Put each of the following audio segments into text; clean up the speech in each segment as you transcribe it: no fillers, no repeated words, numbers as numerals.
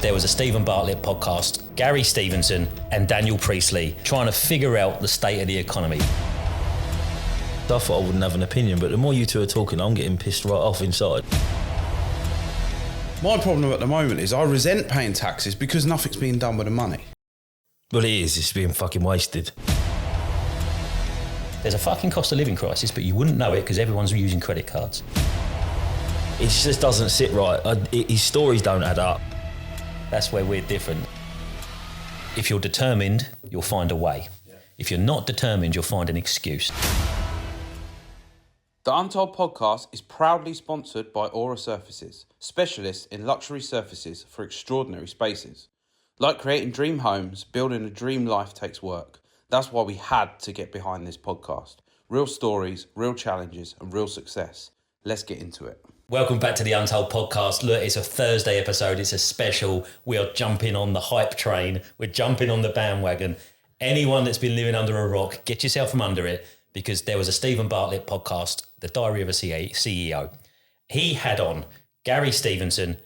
there was a Stephen Bartlett podcast, Gary Stevenson and Daniel Priestley trying to figure out the state of the economy. I thought I wouldn't have an opinion, but the more you two are talking, I'm getting pissed right off inside. My problem at the moment is I resent paying taxes because nothing's being done with the money. Well, it is. It's being fucking wasted. There's a fucking cost of living crisis, but you wouldn't know it because everyone's using credit cards. It just doesn't sit right. His stories don't add up. That's where we're different. If you're determined, you'll find a way. If you're not determined, you'll find an excuse. The Untold podcast is proudly sponsored by Aura Surfaces, specialists in luxury surfaces for extraordinary spaces. Like creating dream homes, building a dream life takes work. That's why we had to get behind this podcast. Real stories, real challenges, and real success. Let's get into it. Welcome back to the Untold podcast. Look, it's a Thursday episode. It's a special. We are jumping on the hype train. We're jumping on the bandwagon. Anyone that's been living under a rock, get yourself from under it, because there was a Stephen Bartlett podcast, The Diary of a CEO. He had on Gary Stevenson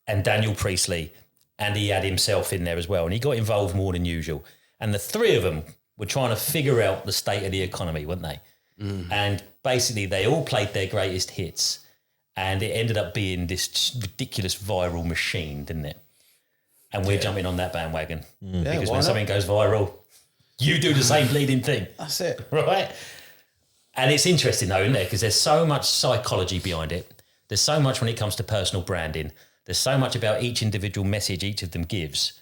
and Daniel Priestley, and he had himself in there as well. And he got involved more than usual. And the three of them were trying to figure out the state of the economy, weren't they? And basically they all played their greatest hits. And it ended up being this ridiculous viral machine, didn't it? And we're jumping on that bandwagon. Because when something goes viral, you do the same bleeding thing. That's it. Right? And it's interesting though, isn't it? Because there's so much psychology behind it. There's so much when it comes to personal branding. There's so much about each individual message each of them gives.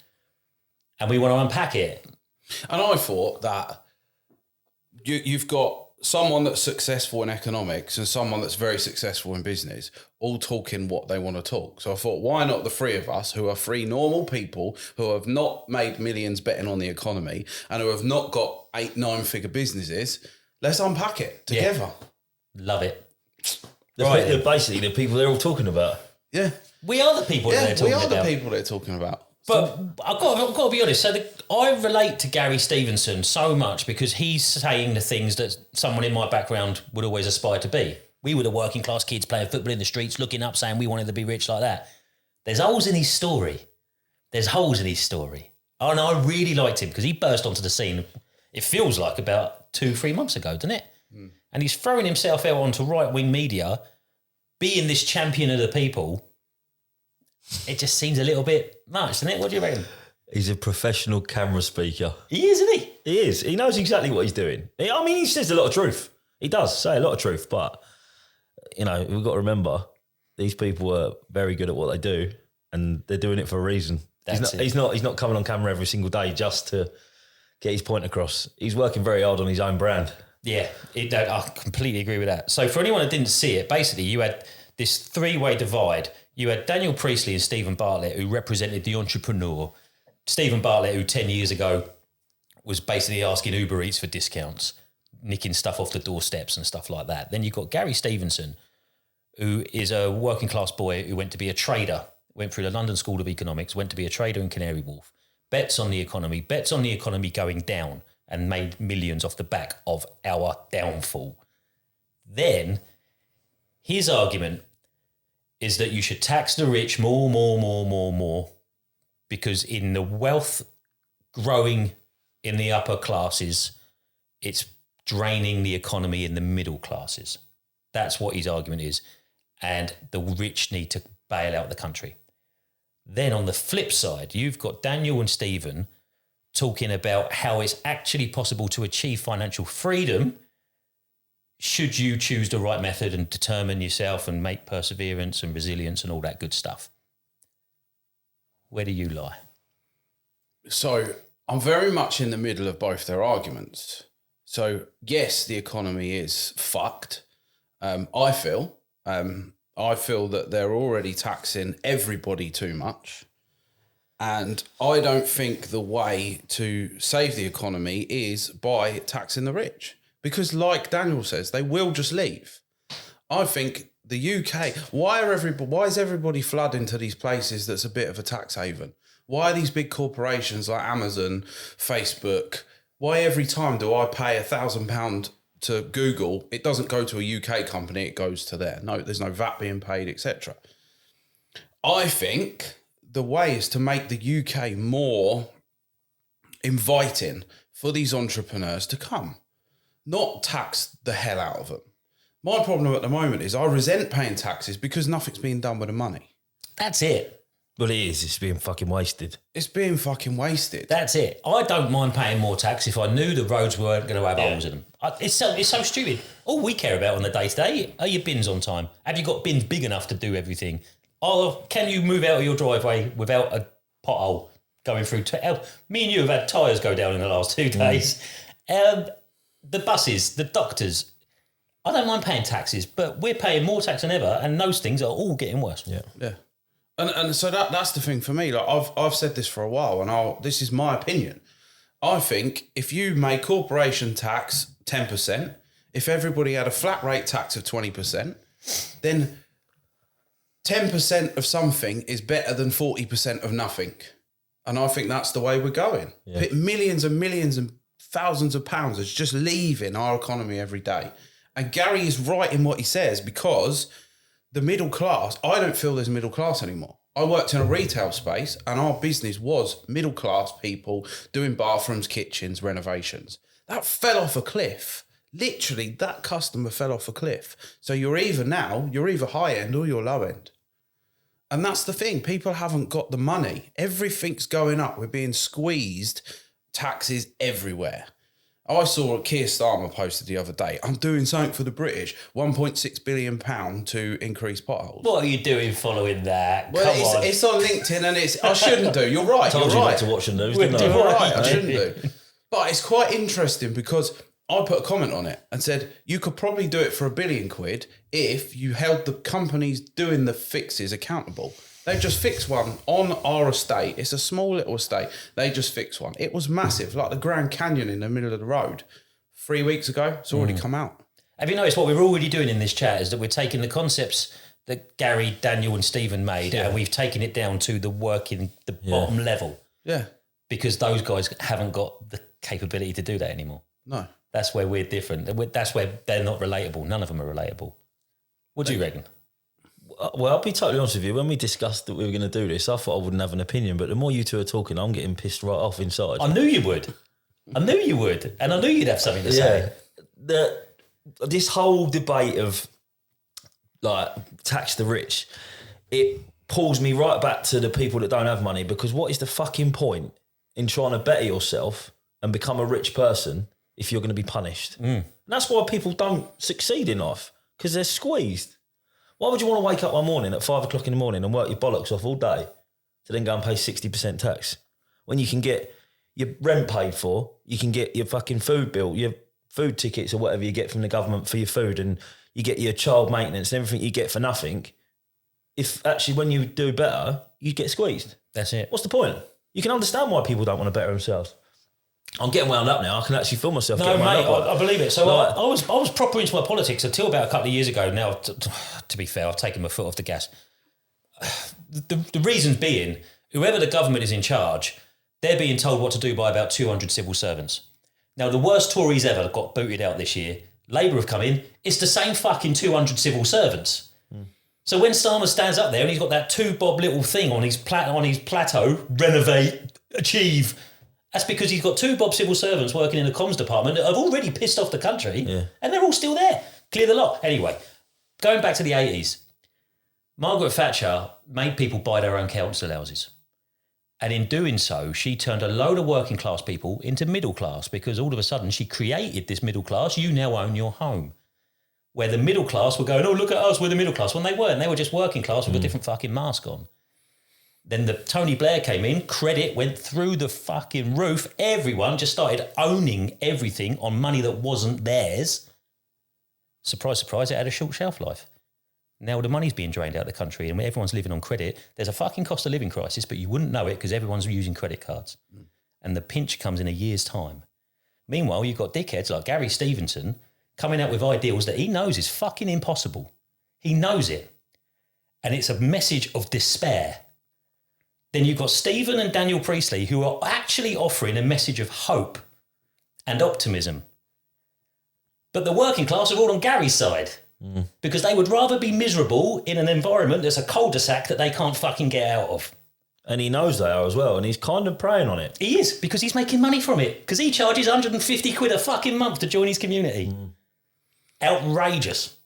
And we want to unpack it. And I thought that you've got someone that's successful in economics and someone that's very successful in business, all talking what they want to talk. So I thought, why not the three of us who are three normal people who have not made millions betting on the economy and who have not got 8-9-figure businesses? Let's unpack it together. Yeah. Love it. They're basically the people they're all talking about. Yeah. We are the people that they're talking about. We are the people they're talking about. But I've got to be honest. So I relate to Gary Stevenson so much because he's saying the things that someone in my background would always aspire to be. We were the working class kids playing football in the streets, looking up, saying we wanted to be rich like that. There's holes in his story. And I really liked him because he burst onto the scene, it feels like about 2-3 months ago, doesn't it? And he's throwing himself out onto right-wing media, being this champion of the people. It just seems a little bit much, doesn't it? What do you reckon? He's a professional camera speaker. He is, isn't he? He is. He knows exactly what he's doing. I mean, he says a lot of truth. He does say a lot of truth, but, you know, we've got to remember these people are very good at what they do and they're doing it for a reason. He's not coming on camera every single day just to get his point across. He's working very hard on his own brand. Yeah, I completely agree with that. So for anyone that didn't see it, basically you had this three-way divide. You had Daniel Priestley and Stephen Bartlett, who represented the entrepreneur. Stephen Bartlett, who 10 years ago was basically asking Uber Eats for discounts, nicking stuff off the doorsteps and stuff like that. Then you've got Gary Stevenson, who is a working class boy who went to be a trader, went through the London School of Economics, went to be a trader in Canary Wharf, bets on the economy going down and made millions off the back of our downfall. Then his argument is that you should tax the rich more, because in the wealth growing in the upper classes, it's draining the economy in the middle classes. That's what his argument is. And the rich need to bail out the country. Then on the flip side, you've got Daniel and Stephen talking about how it's actually possible to achieve financial freedom should you choose the right method and determine yourself and make perseverance and resilience and all that good stuff. Where do you lie? So I'm very much in the middle of both their arguments. So yes, the economy is fucked. I feel that they're already taxing everybody too much. And I don't think the way to save the economy is by taxing the rich. Because like Daniel says, they will just leave. I think the UK, why is everybody flooding to these places that's a bit of a tax haven? Why are these big corporations like Amazon, Facebook, why every time do I pay £1,000 to Google, it doesn't go to a UK company, it goes to there. No, there's no VAT being paid, etc. I think the way is to make the UK more inviting for these entrepreneurs to come, not tax the hell out of them. My problem at the moment is I resent paying taxes because nothing's being done with the money. That's it. Well, it is. It's being fucking wasted. It's being fucking wasted. That's it. I don't mind paying more tax if I knew the roads weren't going to have holes in them. It's so stupid. All we care about on the day-to-day are your bins on time. Have you got bins big enough to do everything? Oh, can you move out of your driveway without a pothole going through? Me and you have had tyres go down in the last 2 days. The buses, the doctors. I don't mind paying taxes, but we're paying more tax than ever, and those things are all getting worse. Yeah. And so that's the thing for me. Like I've said this for a while, and this is my opinion. I think if you make corporation tax 10%, if everybody had a flat rate tax of 20%, then 10% of something is better than 40% of nothing. And I think that's the way we're going. Yeah. Millions and millions and thousands of pounds is just leaving our economy every day. And Gary is right in what he says, because the middle class, I don't feel there's middle class anymore. I worked in a retail space and our business was middle class people doing bathrooms, kitchens, renovations. That fell off a cliff. Literally, that customer fell off a cliff. So you're either high end or you're low end. And that's the thing. People haven't got the money. Everything's going up. We're being squeezed. Taxes everywhere. I saw Keir Starmer posted the other day, I'm doing something for the British, £1.6 billion to increase potholes. What are you doing following that? Well, it's on LinkedIn and I shouldn't do. You're right. Told you're you right. not to watch the news, didn't I? You're right. I shouldn't do. But it's quite interesting because I put a comment on it and said, you could probably do it for £1 billion if you held the companies doing the fixes accountable. They just fixed one on our estate. It's a small little estate. They just fixed one. It was massive, like the Grand Canyon in the middle of the road. 3 weeks ago, it's already come out. Have you noticed what we're already doing in this chat is that we're taking the concepts that Gary, Daniel and Stephen made and we've taken it down to the bottom level. Yeah. Because those guys haven't got the capability to do that anymore. No. That's where we're different. That's where they're not relatable. None of them are relatable. What do you reckon? Well, I'll be totally honest with you. When we discussed that we were going to do this, I thought I wouldn't have an opinion. But the more you two are talking, I'm getting pissed right off inside. I knew you would. And I knew you'd have something to say. This whole debate of like tax the rich, it pulls me right back to the people that don't have money, because what is the fucking point in trying to better yourself and become a rich person if you're going to be punished? And that's why people don't succeed in life, because they're squeezed. Why would you want to wake up one morning at 5 o'clock in the morning and work your bollocks off all day to then go and pay 60% tax when you can get your rent paid for, you can get your fucking food bill, your food tickets or whatever you get from the government for your food, and you get your child maintenance and everything you get for nothing? If actually when you do better, you get squeezed. That's it. What's the point? You can understand why people don't want to better themselves. I'm getting wound up now. I can actually feel myself getting wound up. I believe it. So I was proper into my politics until about a couple of years ago. Now, to be fair, I've taken my foot off the gas. The reasons being, whoever the government is in charge, they're being told what to do by about 200 civil servants. Now, the worst Tories ever got booted out this year. Labour have come in. It's the same fucking 200 civil servants. So when Starmer stands up there and he's got that 2-bob little thing on his plateau, renovate, achieve, that's because he's got 2 bob civil servants working in the comms department that have already pissed off the country and they're all still there. Clear the lot. Anyway, going back to the 80s, Margaret Thatcher made people buy their own council houses. And in doing so, she turned a load of working class people into middle class, because all of a sudden she created this middle class. You now own your home. Where the middle class were going, oh, look at us, we're the middle class. When they weren't, they were just working class with a different fucking mask on. Then the Tony Blair came in, credit went through the fucking roof. Everyone just started owning everything on money that wasn't theirs. Surprise, surprise, it had a short shelf life. Now the money's being drained out of the country and everyone's living on credit. There's a fucking cost of living crisis, but you wouldn't know it because everyone's using credit cards. And the pinch comes in a year's time. Meanwhile, you've got dickheads like Gary Stevenson coming out with ideals that he knows is fucking impossible. He knows it. And it's a message of despair. Then you've got Stephen and Daniel Priestley who are actually offering a message of hope and optimism. But the working class are all on Gary's side because they would rather be miserable in an environment that's a cul-de-sac that they can't fucking get out of. And he knows they are as well, and he's kind of preying on it. He is, because he's making money from it. Because he charges 150 quid a fucking month to join his community. Outrageous.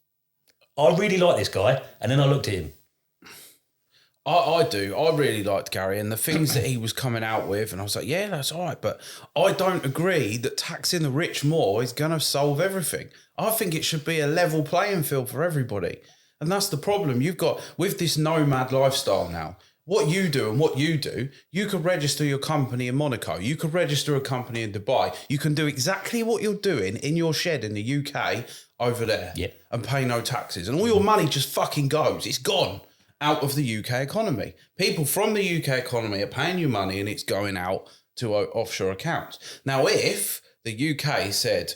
I really like this guy. And then I looked at him. I do. I really liked Gary and the things that he was coming out with. And I was like, yeah, that's all right. But I don't agree that taxing the rich more is going to solve everything. I think it should be a level playing field for everybody. And that's the problem you've got with this nomad lifestyle now. What you do and what you do, you could register your company in Monaco. You could register a company in Dubai. You can do exactly what you're doing in your shed in the UK over there and pay no taxes. And all your money just fucking goes. It's gone out of the UK economy. People from the UK economy are paying you money and it's going out to offshore accounts. Now, if the UK said,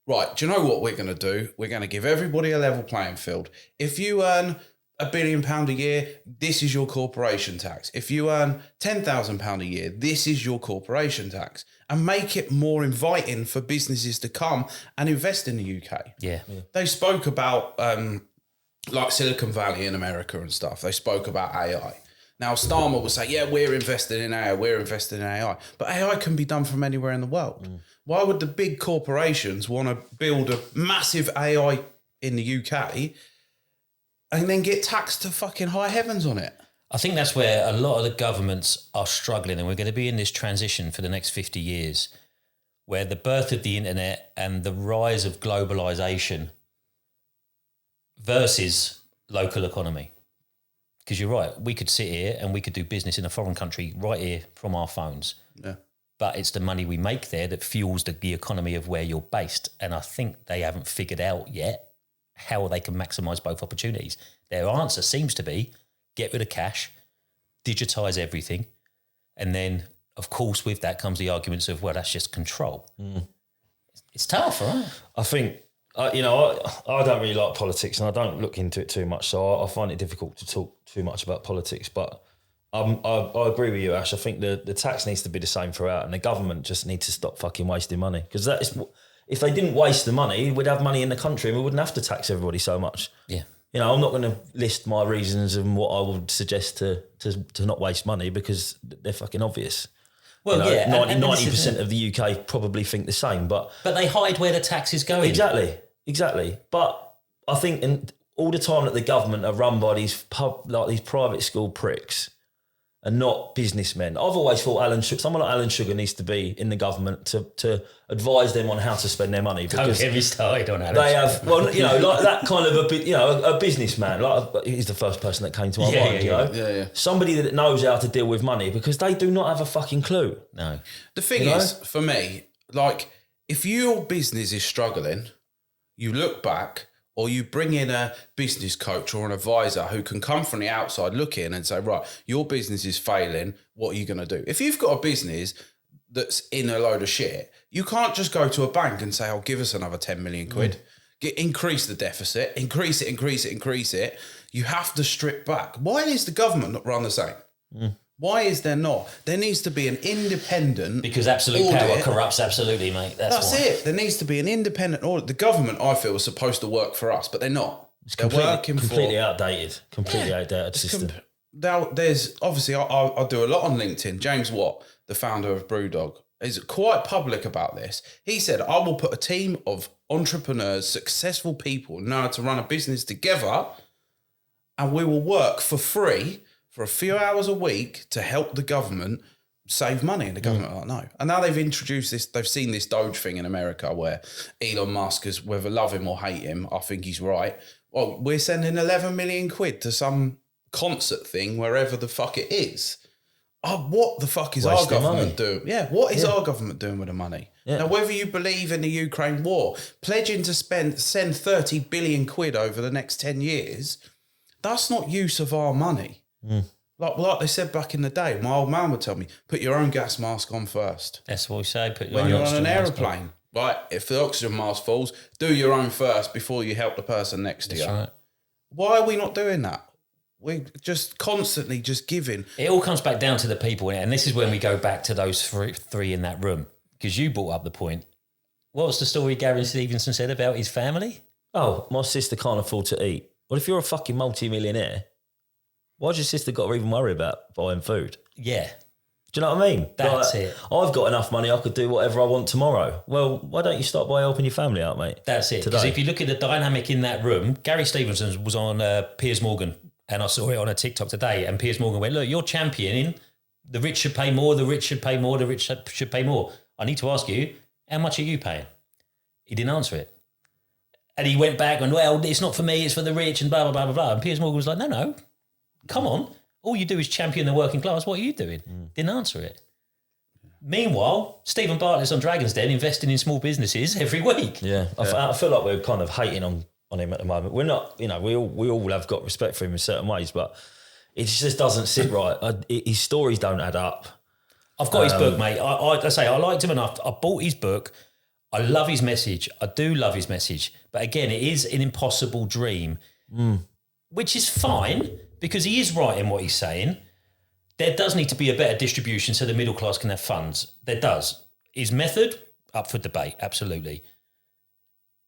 right, do you know what we're going to do? We're going to give everybody a level playing field. If you earn £1 billion a year, this is your corporation tax. If you earn £10,000 a year, this is your corporation tax. And make it more inviting for businesses to come and invest in the UK. Yeah. They spoke about like Silicon Valley in America and stuff. They spoke about AI. Now, Starmer will say, yeah, we're investing in AI, we're investing in AI. But AI can be done from anywhere in the world. Why would the big corporations want to build a massive AI in the UK and then get taxed to fucking high heavens on it? I think that's where a lot of the governments are struggling, and we're going to be in this transition for the next 50 years where the birth of the internet and the rise of globalization versus local economy. Because you're right, we could sit here and we could do business in a foreign country right here from our phones. Yeah. But it's the money we make there that fuels the economy of where you're based. And I think they haven't figured out yet how they can maximise both opportunities. Their answer seems to be get rid of cash, digitise everything, and then, of course, with that comes the arguments of, well, that's just control. It's tough, right? I think, I don't really like politics and I don't look into it too much, so I find it difficult to talk too much about politics, but I agree with you, Ash. I think the tax needs to be the same throughout and the government just needs to stop fucking wasting money, because that is, if they didn't waste the money, we'd have money in the country and we wouldn't have to tax everybody so much. Yeah. I'm not going to list my reasons and what I would suggest to not waste money because they're fucking obvious. Well, 90% of the UK probably think the same, but they hide where the tax is going. Exactly. But I think all the time that the government are run by these private school pricks and not businessmen. I've always thought someone like Alan Sugar needs to be in the government to advise them on how to spend their money. Don't get me started on Alan They have, like that kind of a businessman. Like he's the first person that came to my mind. Yeah. Somebody that knows how to deal with money, because they do not have a fucking clue. No. The thing is, for me, like, if your business is struggling, you look back, or you bring in a business coach or an advisor who can come from the outside look in and say, right, your business is failing. What are you going to do? If you've got a business that's in a load of shit, you can't just go to a bank and say, oh, give us another 10 million quid. Increase the deficit, increase it. You have to strip back. Why is the government not run the same? Why is there not? There needs to be an independent... Because absolute power corrupts absolutely, mate. That's why. it. There needs to be an independent audit. The government, I feel, is supposed to work for us, but they're not. They're working completely for... outdated. Completely outdated system. Now, there's... Obviously, I do a lot on LinkedIn. James Watt, the founder of Brewdog, is quite public about this. He said, I will put a team of entrepreneurs, successful people, who know how to run a business together, and we will work for free for a few hours a week to help the government save money. And the government are like, no. And now they've introduced this, they've seen this Doge thing in America where Elon Musk is, whether love him or hate him, I think he's right. Well, we're sending 11 million quid to some concert thing, wherever the fuck it is. Oh, what the fuck is our government doing? Yeah, what is our government doing with the money? Yeah. Now, whether you believe in the Ukraine war, pledging to send 30 billion quid over the next 10 years, that's not use of our money. Like they said back in the day, my old man would tell me, put your own gas mask on first. That's what we say. When you're on an aeroplane, right? If the oxygen mask falls, do your own first before you help the person next to you. Right. Why are we not doing that? We're just constantly just giving. It all comes back down to the people, and this is when we go back to those three in that room, because you brought up the point. What was the story Gary Stevenson said about his family? Oh, my sister can't afford to eat. Well, if you're a fucking multi-millionaire, Why's your sister got to even worry about buying food? Yeah. Do you know what I mean? That's it. I've got enough money, I could do whatever I want tomorrow. Well, why don't you start by helping your family out, mate? That's it. Because Today. if you look at the dynamic in that room, Gary Stevenson was on Piers Morgan, and I saw it on a TikTok today, and Piers Morgan went, look, you're championing the rich should pay more, the rich should pay more, the rich should pay more. I need to ask you, how much are you paying? He didn't answer it. And he went back and, well, it's not for me, it's for the rich and blah, blah, blah, blah, blah. And Piers Morgan was like, no, come on. All you do is champion the working class. What are you doing? Didn't answer it. Meanwhile, Stephen Bartlett's on Dragon's Den investing in small businesses every week. Yeah, I feel like we're kind of hating on him at the moment. We're not, we all have got respect for him in certain ways, but it just doesn't sit right. His stories don't add up. I've got his book, mate. I liked him enough. I bought his book. I love his message. I do love his message. But again, it is an impossible dream, which is fine because he is right in what he's saying. There does need to be a better distribution so the middle class can have funds. There does. His method, up for debate, absolutely.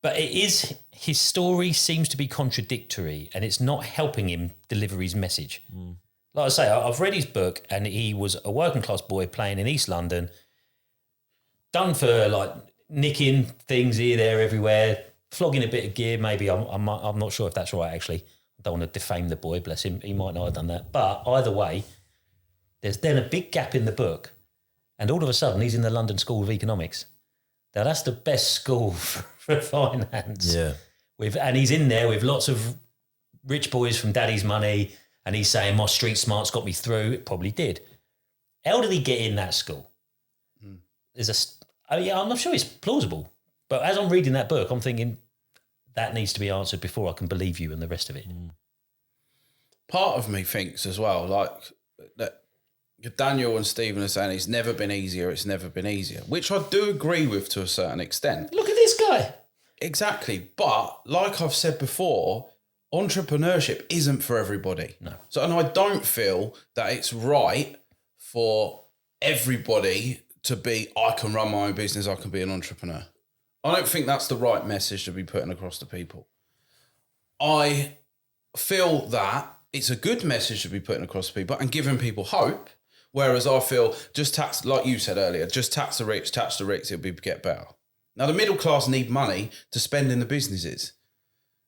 But his story seems to be contradictory and it's not helping him deliver his message. Like I say, I've read his book and he was a working class boy playing in East London, done for like nicking things here, there, everywhere, flogging a bit of gear. Maybe I'm not sure if that's right, actually. I don't want to defame the boy, bless him. He might not have done that. But either way, there's then a big gap in the book and all of a sudden he's in the London School of Economics. Now, that's the best school for finance. Yeah. And he's in there with lots of rich boys from daddy's money and he's saying, my street smarts got me through. It probably did. How did he get in that school? I'm not sure it's plausible. But as I'm reading that book, I'm thinking that needs to be answered before I can believe you and the rest of it. Part of me thinks as well, like that Daniel and Stephen are saying it's never been easier, which I do agree with to a certain extent. Look at this guy. Exactly. But like I've said before, entrepreneurship isn't for everybody. No. So, and I don't feel that it's right for everybody to be, I can run my own business, I can be an entrepreneur. I don't think that's the right message to be putting across to people. I feel that it's a good message to be putting across to people and giving people hope. Whereas I feel just tax, like you said earlier, just tax the rich, it'll get better. Now, the middle class need money to spend in the businesses.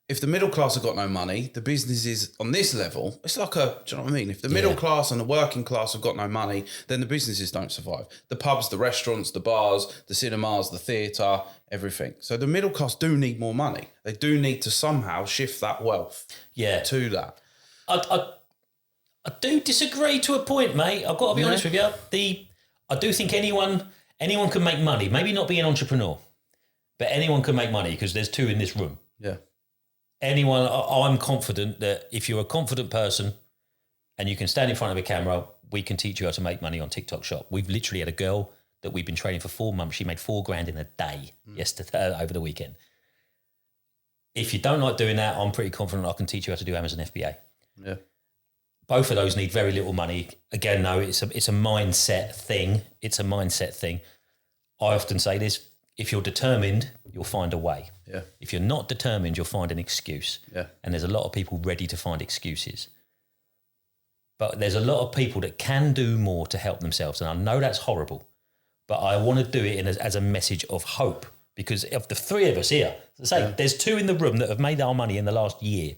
If the middle class have got no money, the businesses on this level, it's like do you know what I mean? If the middle class and the working class have got no money, then the businesses don't survive. The pubs, the restaurants, the bars, the cinemas, the theatre, everything. So the middle class do need more money. They do need to somehow shift that wealth to that. I do disagree to a point, mate. I've got to be honest with you. I do think anyone can make money. Maybe not be an entrepreneur, but anyone can make money because there's two in this room. Yeah. Anyone, I'm confident that if you're a confident person and you can stand in front of a camera, we can teach you how to make money on TikTok Shop. We've literally had a girl that we've been training for 4 months. She made $4,000 in a day yesterday over the weekend. If you don't like doing that, I'm pretty confident I can teach you how to do Amazon FBA. Yeah. Both of those need very little money. Again, no, it's a mindset thing. It's a mindset thing. I often say this, if you're determined, you'll find a way. Yeah. If you're not determined, you'll find an excuse. Yeah. And there's a lot of people ready to find excuses. But there's a lot of people that can do more to help themselves. And I know that's horrible, but I want to do it as a message of hope because of the three of us here. As I say, there's two in the room that have made our money in the last year.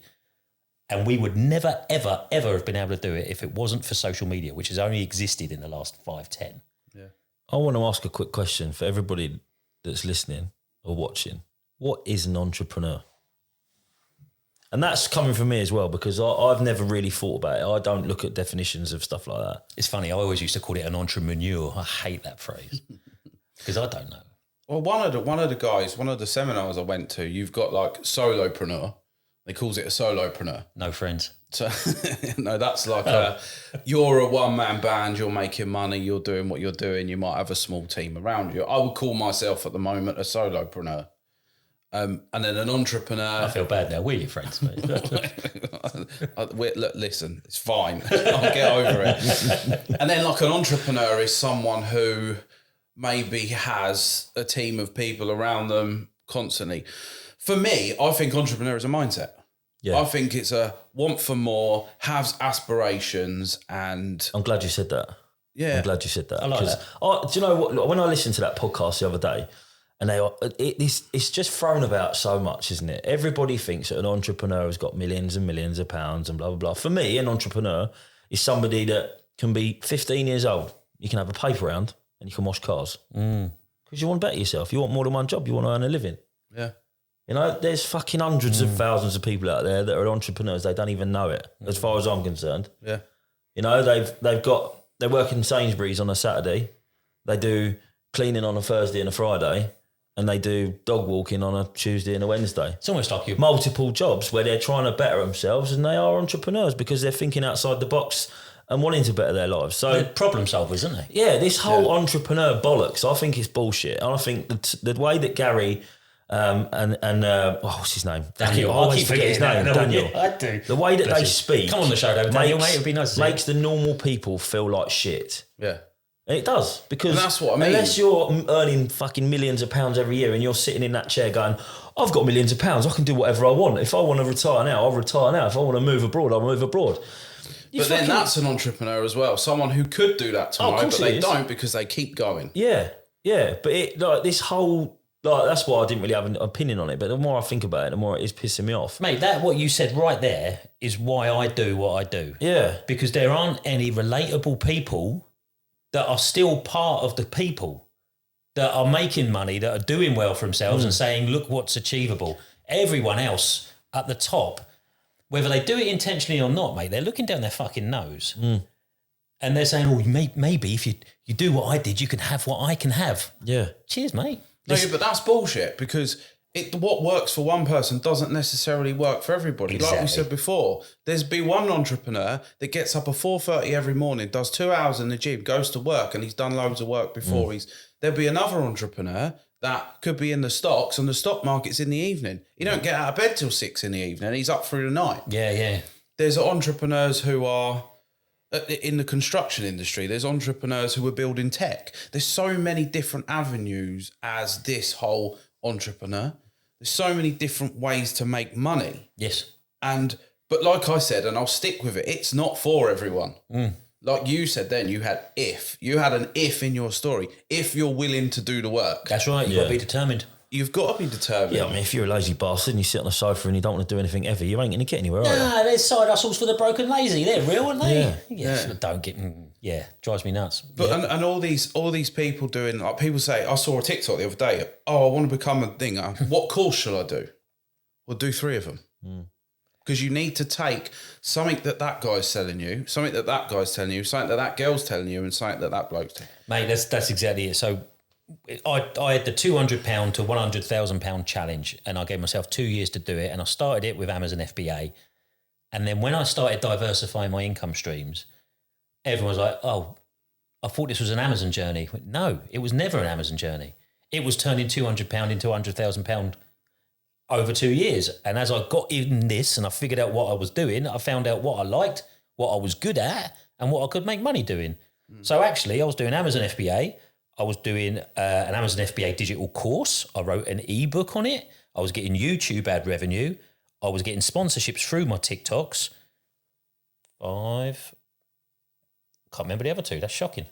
And we would never, ever, ever have been able to do it if it wasn't for social media, which has only existed in the last 5-10. Yeah. I want to ask a quick question for everybody that's listening or watching. What is an entrepreneur? And that's coming from me as well because I've never really thought about it. I don't look at definitions of stuff like that. It's funny, I always used to call it an entrepreneur. I hate that phrase because I don't know. Well, one of the guys, one of the seminars I went to, you've got like solopreneur. They calls it a solopreneur. No friends. So no, that's like you're a one-man band, you're making money, you're doing what you're doing, you might have a small team around you. I would call myself at the moment a solopreneur. And then an entrepreneur. I feel bad now. We're your friends, mate. Look, listen, it's fine. I'll get over it. And then like an entrepreneur is someone who maybe has a team of people around them constantly. For me, I think entrepreneur is a mindset. Yeah. I think it's a want for more, has aspirations, and I'm glad you said that. yeah. I'm glad you said that. I like that. Do you know what? When I listened to that podcast the other day, and it's just thrown about so much, isn't it? Everybody thinks that an entrepreneur has got millions and millions of pounds and blah, blah, blah. For me, an entrepreneur is somebody that can be 15 years old. You can have a paper round and you can wash cars. Because you want to better yourself. You want more than one job. You want to earn a living. Yeah. You know, there's fucking hundreds of thousands of people out there that are entrepreneurs. They don't even know it, as far as I'm concerned. Yeah. You know, they work in Sainsbury's on a Saturday. They do cleaning on a Thursday and a Friday. And they do dog walking on a Tuesday and a Wednesday. It's almost like you. Multiple jobs where they're trying to better themselves, and they are entrepreneurs because they're thinking outside the box and wanting to better their lives. So They're problem solvers, aren't they? yeah, this whole entrepreneur bollocks, I think it's bullshit. And I think the way that Gary what's his name? Daniel. I always keep forget his forgetting name. that. Daniel. Yeah, I do. The way that Bless they you. speak. Come on the show, though, Daniel, mate. It would be nice to see. Makes the normal people feel like shit. Yeah. And it does, because And that's what I mean. unless you're earning fucking millions of pounds every year and you're sitting in that chair going, I've got millions of pounds, I can do whatever I want. If I want to retire now, I'll retire now. If I want to move abroad, I'll move abroad. But then that's an entrepreneur as well. Someone who could do that tomorrow, course but it they is. don't because they keep going. Yeah. But it like this whole, like, that's why I didn't really have an opinion on it. But the more I think about it, the more it is pissing me off. Mate, that what you said right there is why I do what I do. Yeah. Because there aren't any relatable people that are still part of the people that are making money, that are doing well for themselves and saying, look what's achievable. Everyone else at the top, whether they do it intentionally or not, mate, they're looking down their fucking nose. And they're saying, oh, maybe if you do what I did, you can have what I can have. Yeah. Cheers, mate. No, but that's bullshit because what works for one person doesn't necessarily work for everybody. Like we Exactly. said before, there's be one entrepreneur that gets up at 4:30 every morning, does 2 hours in the gym, goes to work, and he's done loads of work before. There'll be another entrepreneur that could be in the stocks, and the stock market's in the evening. He don't get out of bed till 6 in the evening. He's up through the night. Yeah. There's entrepreneurs who are in the construction industry. There's entrepreneurs who are building tech. There's so many different avenues as this whole entrepreneur. There's so many different ways to make money. Yes. But like I said, and I'll stick with it, it's not for everyone. Like you said then, you had an if in your story. If you're willing to do the work. That's right. You've got to be determined. You've got to be determined. Yeah, I mean, if you're a lazy bastard and you sit on the sofa and you don't want to do anything ever, you ain't going to get anywhere, are you? Nah, there's side hustles for the broken lazy. They're real, aren't they? Yeah. Don't get... drives me nuts. But and all these people doing, like, people say, I saw a TikTok the other day, oh, I want to become a thing. What course shall I do? Well, do 3 of them. Because you need to take something that guy's selling you, something that guy's telling you, something that girl's telling you, and something that bloke's telling you. Mate, that's exactly it. So I had the £200 to £100,000 challenge, and I gave myself 2 years to do it, and I started it with Amazon FBA. And then when I started diversifying my income streams, everyone was like, oh, I thought this was an Amazon journey. No, it was never an Amazon journey. It was turning £200 into £100,000 over 2 years. And as I got in this and I figured out what I was doing, I found out what I liked, what I was good at, and what I could make money doing. So actually, I was doing Amazon FBA. I was doing an Amazon FBA digital course. I wrote an ebook on it. I was getting YouTube ad revenue. I was getting sponsorships through my TikToks. 5... Can't remember the other 2. That's shocking.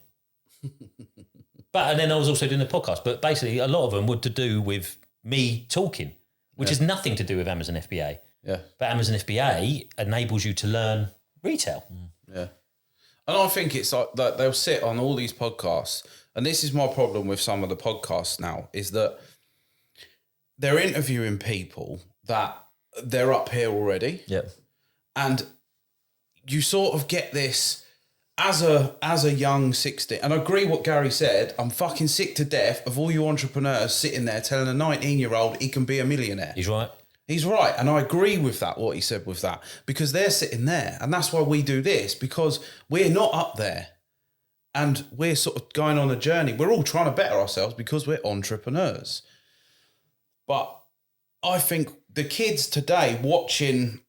And then I was also doing the podcast. But basically, a lot of them were to do with me talking, which has nothing to do with Amazon FBA. Yeah. But Amazon FBA enables you to learn retail. Yeah. And I think it's like that they'll sit on all these podcasts, and this is my problem with some of the podcasts now, is that they're interviewing people that they're up here already. Yep. And you sort of get this as a young 16, and I agree what Gary said, I'm fucking sick to death of all you entrepreneurs sitting there telling a 19-year-old he can be a millionaire. He's right. He's right, and I agree with that, what he said with that, because they're sitting there, and that's why we do this, because we're not up there, and we're sort of going on a journey. We're all trying to better ourselves because we're entrepreneurs. But I think the kids today watching,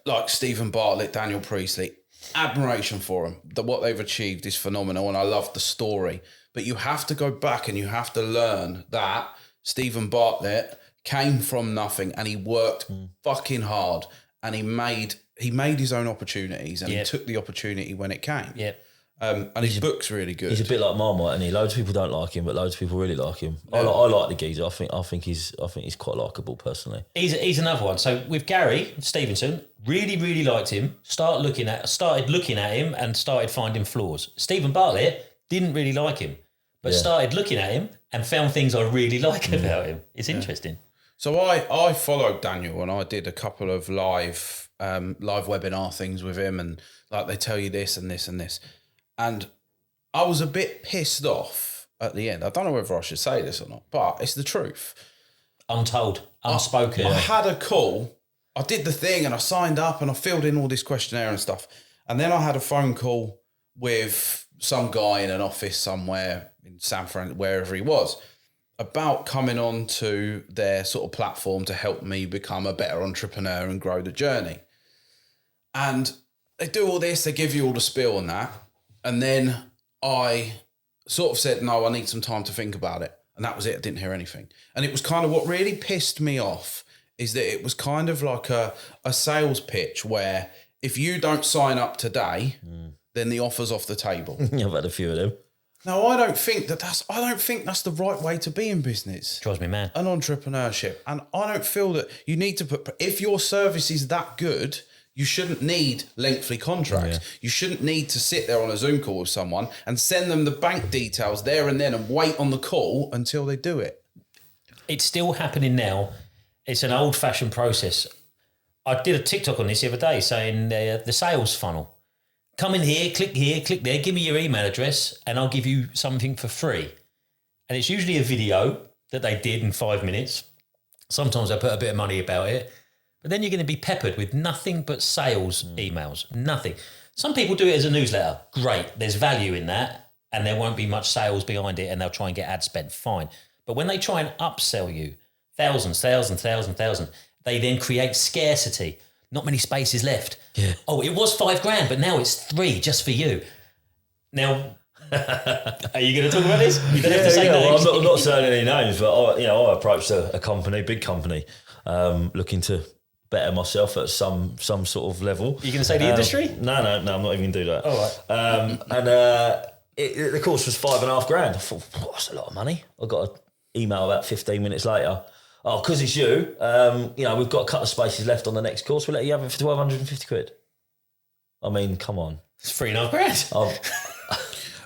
like Stephen Bartlett, Daniel Priestley, admiration for them. What they've achieved is phenomenal, and I love the story. But you have to go back and you have to learn that Stephen Bartlett came from nothing, and he worked fucking hard, and he made his own opportunities, and he took the opportunity when it came. Yeah. And his book's really good. He's a bit like Marmite, and loads of people don't like him, but loads of people really like him. I like the geezer. I think he's quite likeable personally. He's another one. So with Gary Stevenson, really liked him. Started looking at him and started finding flaws. Stephen Bartlett didn't really like him, but started looking at him and found things I really like about him. It's interesting. So I followed Daniel, and I did a couple of live webinar things with him, and like they tell you this and this and this. And I was a bit pissed off at the end. I don't know whether I should say this or not, but it's the truth. Untold, unspoken. I had a call. I did the thing and I signed up and I filled in all this questionnaire and stuff. And then I had a phone call with some guy in an office somewhere in San Fran, wherever he was, about coming on to their sort of platform to help me become a better entrepreneur and grow the journey. And they do all this, they give you all the spiel on that. And then I sort of said, no, I need some time to think about it. And that was it. I didn't hear anything. And it was kind of what really pissed me off is that it was kind of like a sales pitch where if you don't sign up today, then the offer's off the table. I've had a few of them. No, I don't think that's the right way to be in business. Drives me mad. An entrepreneurship. And I don't feel that you need to put, if your service is that good, you shouldn't need lengthy contracts. Yeah. You shouldn't need to sit there on a Zoom call with someone and send them the bank details there and then and wait on the call until they do it. It's still happening now. It's an old-fashioned process. I did a TikTok on this the other day saying the sales funnel. Come in here, click there, give me your email address and I'll give you something for free. And it's usually a video that they did in 5 minutes. Sometimes I put a bit of money about it. But then you're going to be peppered with nothing but sales emails, nothing. Some people do it as a newsletter. Great. There's value in that and there won't be much sales behind it and they'll try and get ad spend. Fine. But when they try and upsell you, thousands, they then create scarcity. Not many spaces left. Yeah. Oh, it was $5,000, but now it's 3 just for you. Now, are you going to talk about this? You don't have to say names. Well, I'm not saying any names, but I approached a company, big company, looking to better myself at some sort of level. You going to say the industry? No, I'm not even going to do that. All right. The course was $5,500. I thought, that's a lot of money. I got an email about 15 minutes later. Oh, because it's you, we've got a couple of spaces left on the next course. We'll let you have it for £1,250. I mean, come on. It's $3,500.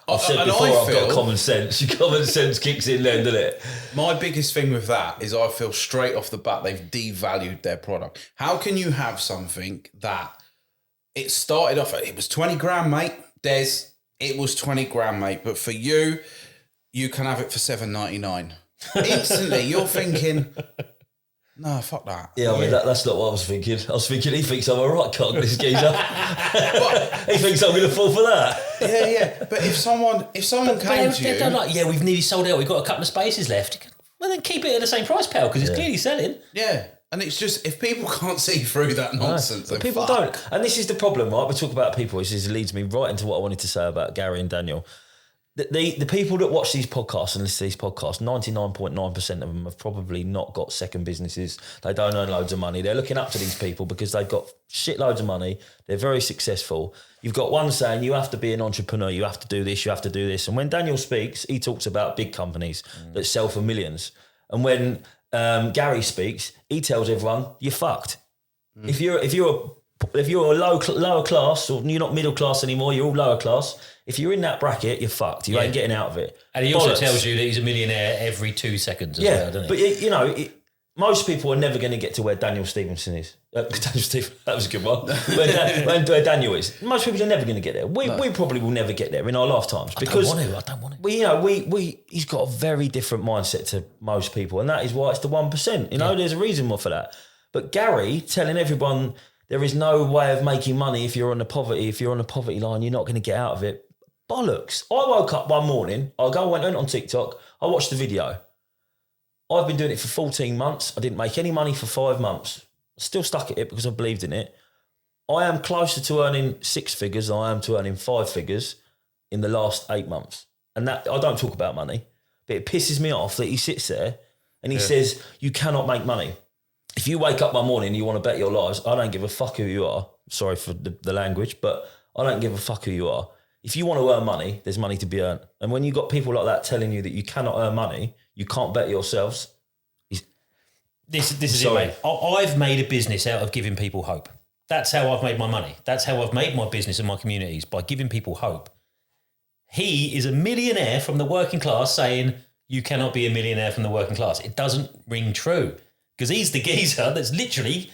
I've said before, I've got common sense. Common sense kicks in then, doesn't it? My biggest thing with that is I feel straight off the bat they've devalued their product. How can you have something that it started off at, it was 20 grand, mate, Des, it was 20 grand, mate, but for you, you can have it for $7.99. Instantly, you're thinking, no, fuck that. Yeah, I mean, that's not what I was thinking. I was thinking he thinks I'm a right cock, this geezer. He thinks I'm going to fall for that. Yeah. But if someone came to you... They're like, yeah, we've nearly sold out. We've got a couple of spaces left. Well, then keep it at the same price, pal, because it's clearly selling. Yeah. And it's just, if people can't see through that nonsense, then people don't. And this is the problem, right? We talk about people. This leads me right into what I wanted to say about Gary and Daniel. The people that watch these podcasts and listen to these podcasts, 99.9% of them have probably not got second businesses. They don't earn loads of money. They're looking up to these people because they've got shitloads of money. They're very successful. You've got one saying, you have to be an entrepreneur. You have to do this. You have to do this. And when Daniel speaks, he talks about big companies that sell for millions. And when Gary speaks, he tells everyone, you're fucked. If you're a lower class, or you're not middle class anymore, you're all lower class. If you're in that bracket, you're fucked. You ain't getting out of it. And he also tells you that he's a millionaire every 2 seconds as well, doesn't he? But most people are never going to get to where Daniel Stevenson is. Daniel Stevenson, that was a good one. Where Daniel is. Most people are never going to get there. We probably will never get there in our lifetimes because I don't want to. He's got a very different mindset to most people, and that is why it's the 1%. There's a reason for that. But Gary telling everyone there is no way of making money if you're on the poverty line, you're not going to get out of it. Bollocks. I woke up one morning, went on TikTok, I watched the video. I've been doing it for 14 months. I didn't make any money for 5 months. I still stuck at it because I believed in it. I am closer to earning 6 figures than I am to earning 5 figures in the last 8 months. And that I don't talk about money, but it pisses me off that he sits there And he says, you cannot make money. If you wake up one morning and you want to bet your lives, I don't give a fuck who you are. Sorry for the language, but I don't give a fuck who you are. If you want to earn money, there's money to be earned. And when you got people like that telling you that you cannot earn money, you can't bet yourselves. This is it, mate. I've made a business out of giving people hope. That's how I've made my money. That's how I've made my business and my communities, by giving people hope. He is a millionaire from the working class saying you cannot be a millionaire from the working class. It doesn't ring true, because he's the geezer that's literally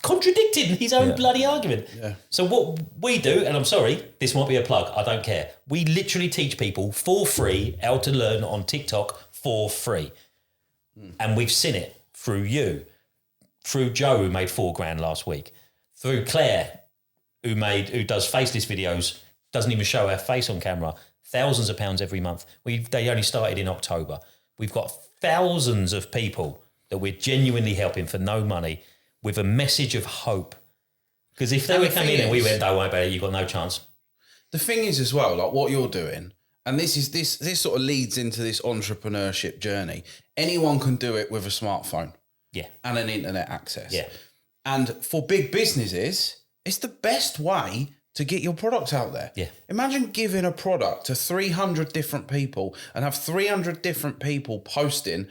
contradicting his own bloody argument. Yeah. So what we do, and I'm sorry, this might be a plug, I don't care. We literally teach people for free how to learn on TikTok for free. And we've seen it through you, through Joe, who made $4,000 last week, through Claire, who does faceless videos, doesn't even show her face on camera, thousands of pounds every month. They only started in October. We've got thousands of people that we're genuinely helping for no money, with a message of hope. Because if they were coming in and we went, don't worry about it, you've got no chance. The thing is as well, like what you're doing, and this sort of leads into this entrepreneurship journey. Anyone can do it with a smartphone. Yeah. And an internet access. Yeah. And for big businesses, it's the best way to get your product out there. Yeah. Imagine giving a product to 300 different people and have 300 different people posting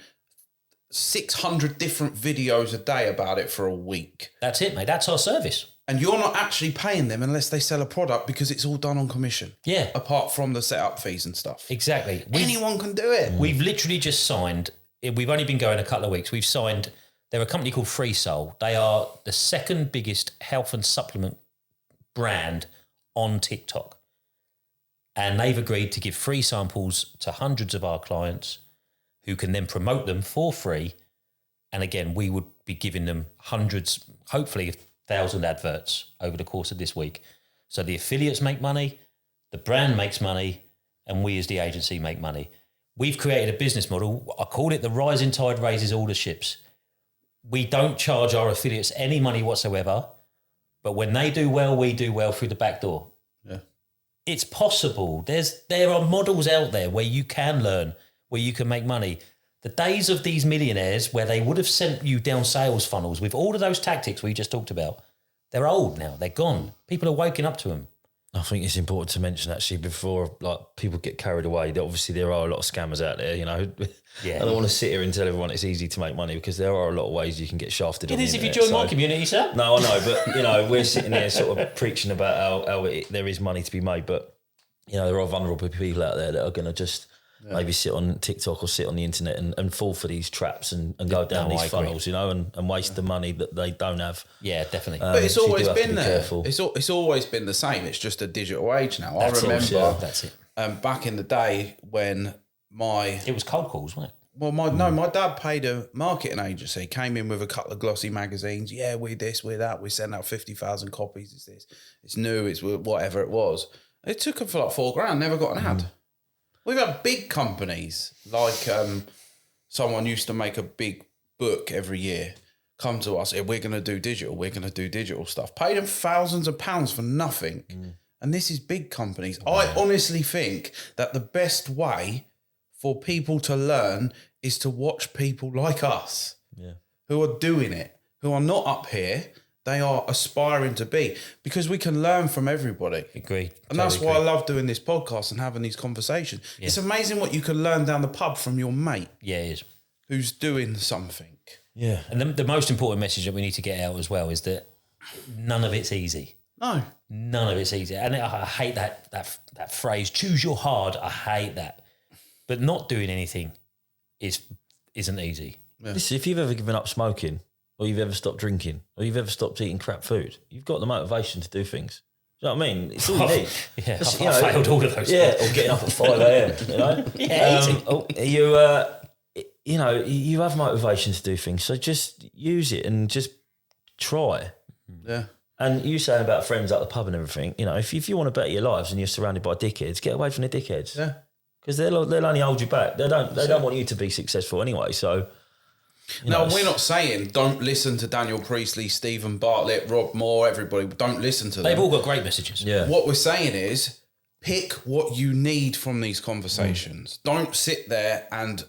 600 different videos a day about it for a week. That's it, mate. That's our service. And you're not actually paying them unless they sell a product, because it's all done on commission. Yeah. Apart from the setup fees and stuff. Exactly. Anyone can do it. We've literally just signed, we've only been going a couple of weeks, they're a company called Free Soul. They are the second biggest health and supplement brand on TikTok. And they've agreed to give free samples to hundreds of our clients, who can then promote them for free. And again, we would be giving them hundreds, hopefully 1,000 adverts over the course of this week. So the affiliates make money, the brand makes money, and we as the agency make money. We've created a business model. I call it the rising tide raises all the ships. We don't charge our affiliates any money whatsoever, but when they do well, we do well through the back door. Yeah. It's possible. There are models out there where you can learn, where you can make money. The days of these millionaires where they would have sent you down sales funnels with all of those tactics we just talked about, they're old now. They're gone. People are waking up to them. I think it's important to mention, actually, before people get carried away, that obviously there are a lot of scammers out there, you know. Yeah. I don't want to sit here and tell everyone it's easy to make money, because there are a lot of ways you can get shafted. It is if you join my community, sir. No, I know, but, you know, we're sitting there sort of preaching about how there is money to be made, but, you know, there are vulnerable people out there that are going to just maybe sit on TikTok or sit on the internet and fall for these traps and go down these funnels, you know, and waste the money that they don't have. Yeah, definitely. But it's always been there. Careful. It's always been the same. It's just a digital age now. That's I remember that's it. Back in the day when it was cold calls, wasn't it? Well, my dad paid a marketing agency, came in with a couple of glossy magazines. Yeah, we're this, we're that. We send out 50,000 copies. It's this, it's new, it's whatever it was. It took them for like $4,000, never got an ad. We've had big companies like someone used to make a big book every year, come to us, we're going to do digital stuff. Paid them thousands of pounds for nothing. And this is big companies. I honestly think that the best way for people to learn is to watch people like us who are doing it, who are not up here. They are aspiring to be, because we can learn from everybody. Agree. And that's why I love doing this podcast and having these conversations. Yeah. It's amazing what you can learn down the pub from your mate. Yeah, it is. Who's doing something. Yeah. And the most important message that we need to get out as well is that none of it's easy. No. None of it's easy. And I hate that phrase, choose your hard. I hate that. But not doing anything isn't easy. Yeah. Listen, if you've ever given up smoking, or you've ever stopped drinking, or you've ever stopped eating crap food, you've got the motivation to do things. Do you know what I mean? It's all you need. Yeah, I've failed all of those. Yeah, or getting up at 5 a.m, you know? You know, you have motivation to do things, so just use it and just try. Yeah. And you saying about friends at the pub and everything, you know, if you want to better your lives and you're surrounded by dickheads, get away from the dickheads. Yeah. Because they'll only hold you back. They don't want you to be successful anyway, so... No, we're not saying don't listen to Daniel Priestley, Stephen Bartlett, Rob Moore, everybody. Don't listen to them. They've all got great messages. Yeah. What we're saying is pick what you need from these conversations. Don't sit there and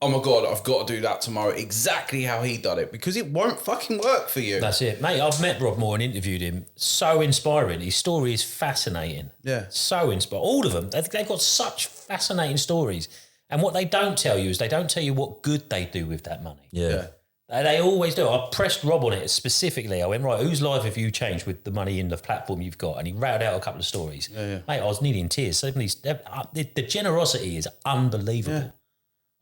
oh my God, I've got to do that tomorrow exactly how he done it, because it won't fucking work for you. That's it. Mate, I've met Rob Moore and interviewed him. So inspiring. His story is fascinating. Yeah. So inspiring. All of them. They've got such fascinating stories. And what they don't tell you is they don't tell you what good they do with that money. Yeah. They always do. I pressed Rob on it specifically. I went, right, whose life have you changed with the money in the platform you've got? And he rattled out a couple of stories. Yeah. Mate, I was nearly in tears. Suddenly, the generosity is unbelievable. Yeah.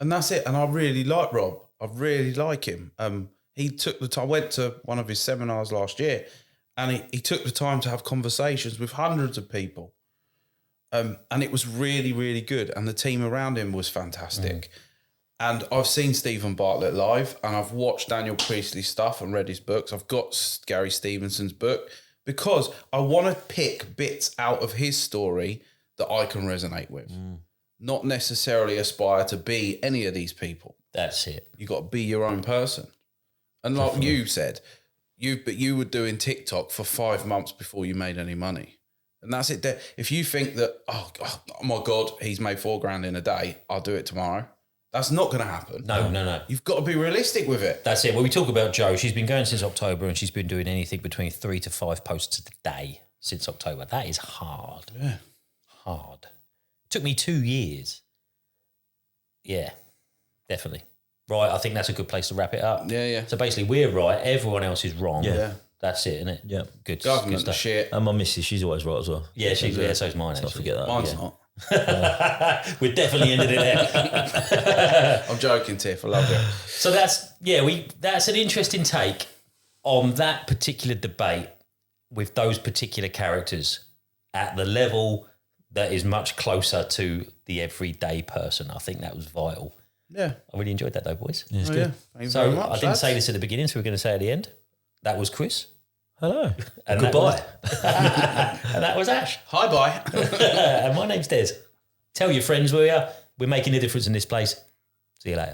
And that's it. And I really like Rob. I really like him. He took the time. I went to one of his seminars last year, and he took the time to have conversations with hundreds of people. And it was really, really good. And the team around him was fantastic. And I've seen Stephen Bartlett live, and I've watched Daniel Priestley's stuff and read his books. I've got Gary Stevenson's book, because I want to pick bits out of his story that I can resonate with. Not necessarily aspire to be any of these people. That's it. You got to be your own person. And like you said, you were doing TikTok for 5 months before you made any money. And that's it. If you think that, oh my God, he's made $4,000 in a day, I'll do it tomorrow. That's not going to happen. No. You've got to be realistic with it. That's it. Well, we talk about Jo. She's been going since October, and she's been doing anything between 3 to 5 posts a day since October. That is hard. Yeah. Hard. Took me 2 years. Yeah, definitely. Right, I think that's a good place to wrap it up. Yeah. So basically, we're right, everyone else is wrong. Yeah. That's it, isn't it? Yeah. Good. Government good stuff. shit. And my missus, she's always right as well. Yeah, so's mine. Let's not Actually. forget that. Mine's Yeah. not. We're definitely ended it there. I'm joking, Tiff. I love it. So that's an interesting take on that particular debate with those particular characters at the level that is much closer to the everyday person. I think that was vital. Yeah. I really enjoyed that though, boys. Yeah, it's Oh, good. yeah. Thank you So very much, I didn't lads. say this at the beginning, so we're going to say at the end. That was Chris. Hello. And Goodbye. And that was Ash. Hi, bye. And my name's Des. Tell your friends we're making a difference in this place. See you later.